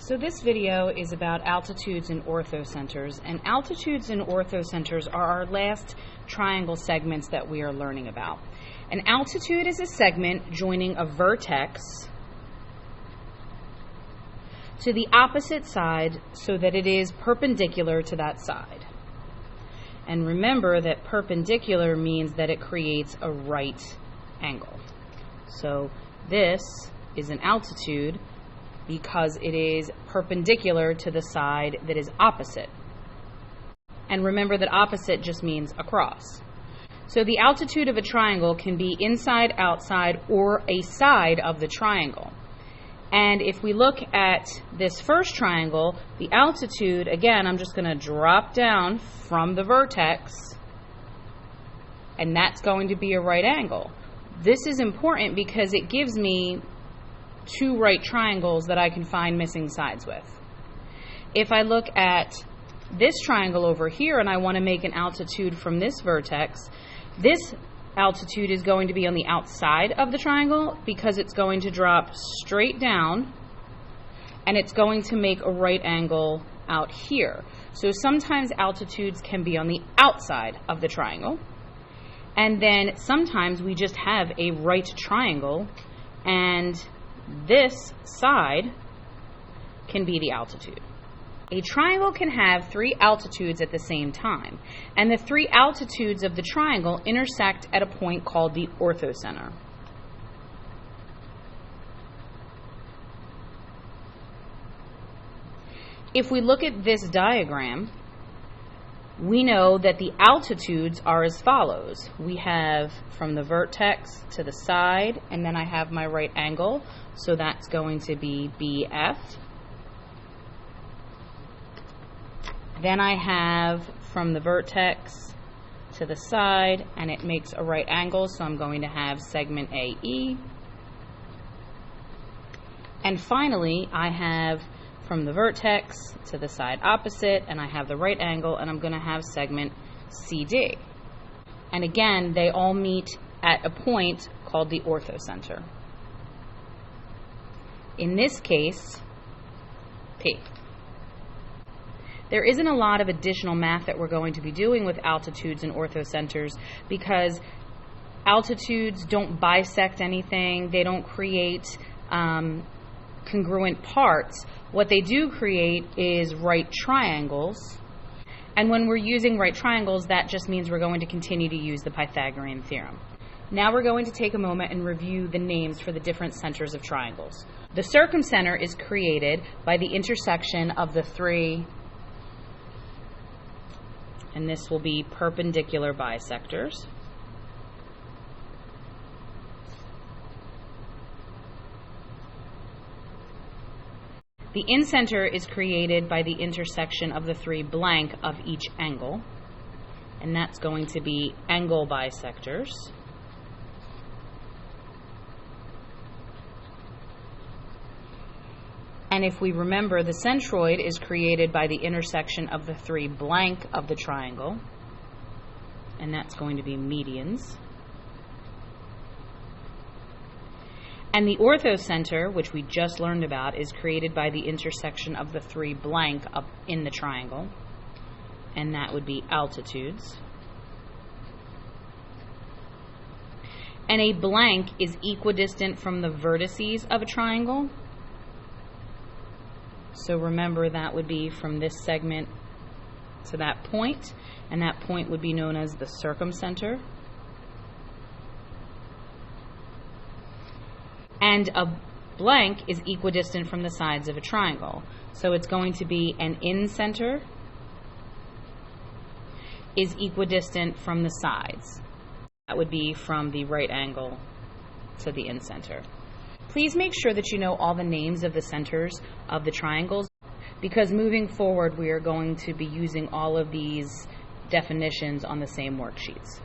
So this video is about altitudes and orthocenters, and altitudes and orthocenters are our last triangle segments that we are learning about. An altitude is a segment joining a vertex to the opposite side so that it is perpendicular to that side. And remember that perpendicular means that it creates a right angle. So this is an altitude because it is perpendicular to the side that is opposite. And remember that opposite just means across. So the altitude of a triangle can be inside, outside, or a side of the triangle. And if we look at this first triangle, the altitude, again, I'm just going to drop down from the vertex, and that's going to be a right angle. This is important because it gives me two right triangles that I can find missing sides with. If I look at this triangle over here and I want to make an altitude from this vertex, this altitude is going to be on the outside of the triangle because it's going to drop straight down and it's going to make a right angle out here. So sometimes altitudes can be on the outside of the triangle, and then sometimes we just have a right triangle and this side can be the altitude. A triangle can have three altitudes at the same time, and the three altitudes of the triangle intersect at a point called the orthocenter. If we look at this diagram, we know that the altitudes are as follows. We have from the vertex to the side, and then I have my right angle, so that's going to be BF. Then I have from the vertex to the side, and it makes a right angle, so I'm going to have segment AE. And finally, I have from the vertex to the side opposite, and I have the right angle, and I'm going to have segment CD. And again, they all meet at a point called the orthocenter. In this case, P. There isn't a lot of additional math that we're going to be doing with altitudes and orthocenters because altitudes don't bisect anything, they don't create congruent parts. What they do create is right triangles, and when we're using right triangles, that just means we're going to continue to use the Pythagorean theorem. Now we're going to take a moment and review the names for the different centers of triangles. The circumcenter is created by the intersection of the three, and this will be perpendicular bisectors. The incenter is created by the intersection of the three blank of each angle, and that's going to be angle bisectors. And if we remember, the centroid is created by the intersection of the three blank of the triangle, and that's going to be medians. And the orthocenter, which we just learned about, is created by the intersection of the three blank up in the triangle, and that would be altitudes. And a blank is equidistant from the vertices of a triangle. So remember, that would be from this segment to that point, and that point would be known as the circumcenter. And a blank is equidistant from the sides of a triangle. So it's going to be an incenter is equidistant from the sides. That would be from the right angle to the incenter. Please make sure that you know all the names of the centers of the triangles, because moving forward we are going to be using all of these definitions on the same worksheets.